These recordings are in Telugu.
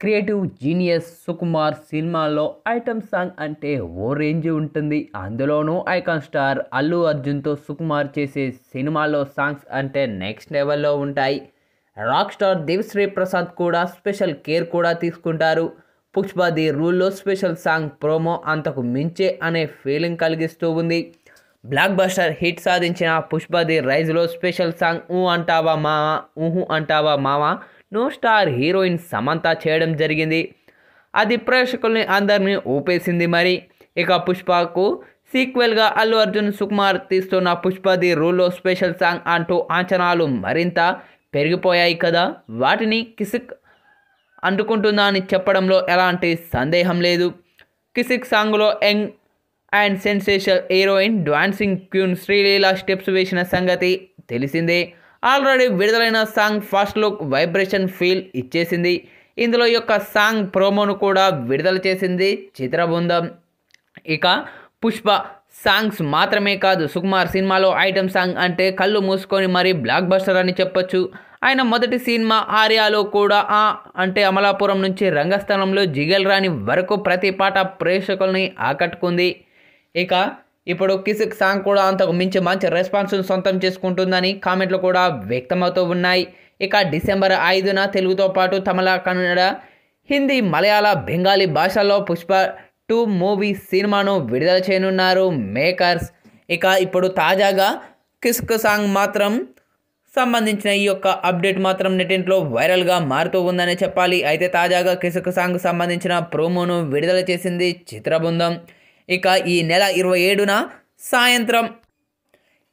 క్రియేటివ్ జీనియస్ సుకుమార్ సినిమాలో ఐటమ్ సాంగ్ అంటే ఓ రేంజ్ ఉంటుంది. అందులోనూ ఐకాన్ స్టార్ అల్లు అర్జున్తో సుకుమార్ చేసే సినిమాలో సాంగ్స్ అంటే నెక్స్ట్ లెవెల్లో ఉంటాయి. రాక్ స్టార్ దేవిశ్రీ ప్రసాద్ కూడా స్పెషల్ కేర్ కూడా తీసుకుంటారు. పుష్ప ది రూల్లో స్పెషల్ సాంగ్ ప్రోమో అంతకు మించే అనే ఫీలింగ్ కలిగిస్తూ ఉంది. బ్లాక్ బస్టర్ హిట్ సాధించిన పుష్ప ది రైజ్లో స్పెషల్ సాంగ్ ఊ అంటావా మావా ఊహు అంటావా మావా నో స్టార్ హీరోయిన్ సమంత చేయడం జరిగింది. అది ప్రేక్షకుల్ని అందరినీ ఊపేసింది. మరి ఇక పుష్పకు సీక్వెల్గా అల్లు అర్జున్ సుకుమార్ తీస్తున్న పుష్ప ది రూల్లో స్పెషల్ సాంగ్ అంటూ అంచనాలు మరింత పెరిగిపోయాయి కదా. వాటిని కిసిక్ అందుకుంటుందా అని చెప్పడంలో ఎలాంటి సందేహం లేదు. కిసిక్ సాంగ్లో young and sensational heroine dancing queen Sreeleela steps వేసిన సంగతి తెలిసిందే. ఆల్రెడీ విడుదలైన song first look vibration feel ఇచ్చేసింది. ఇందులో యొక్క సాంగ్ ప్రోమోను కూడా విడుదల చేసింది చిత్ర బృందం. ఇక పుష్ప సాంగ్స్ మాత్రమే కాదు, సుకుమార్ సినిమాలో ఐటమ్ సాంగ్ అంటే కళ్ళు మూసుకొని మరీ బ్లాక్ బస్టర్ అని చెప్పొచ్చు. ఆయన మొదటి సినిమా ఆర్యాలో కూడా అంటే అమలాపురం నుంచి రంగస్థలంలో జిగల్ రాణి వరకు ప్రతి పాట ప్రేక్షకుల్ని ఆకట్టుకుంది. ఇక ఇప్పుడు కిసిక్ సాంగ్ కూడా అంతకు మించి మంచి రెస్పాన్స్ను సొంతం చేసుకుంటుందని కామెంట్లు కూడా వ్యక్తమవుతూ ఉన్నాయి. ఇక డిసెంబర్ 5న తెలుగుతో పాటు తమిళ, కన్నడ, హిందీ, మలయాళ, బెంగాలీ భాషల్లో పుష్ప 2 మూవీ సినిమాను విడుదల చేయనున్నారు మేకర్స్. ఇక ఇప్పుడు తాజాగా కిసిక్ సాంగ్ మాత్రం సంబంధించిన ఈ యొక్క అప్డేట్ మాత్రం నెట్టింట్లో వైరల్గా మారుతూ ఉందనే చెప్పాలి. అయితే తాజాగా కిసిక్ సాంగ్ సంబంధించిన ప్రోమోను విడుదల చేసింది చిత్ర బృందం. ఇక ఈ నెల 27న సాయంత్రం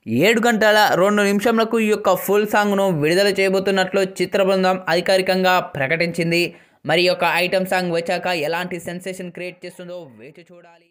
7:02 ఈ యొక్క ఫుల్ సాంగ్ను విడుదల చేయబోతున్నట్లు చిత్ర బృందం అధికారికంగా ప్రకటించింది. మరి యొక్క ఐటమ్ సాంగ్ వచ్చాక ఎలాంటి సెన్సేషన్ క్రియేట్ చేస్తుందో వేచి చూడాలి.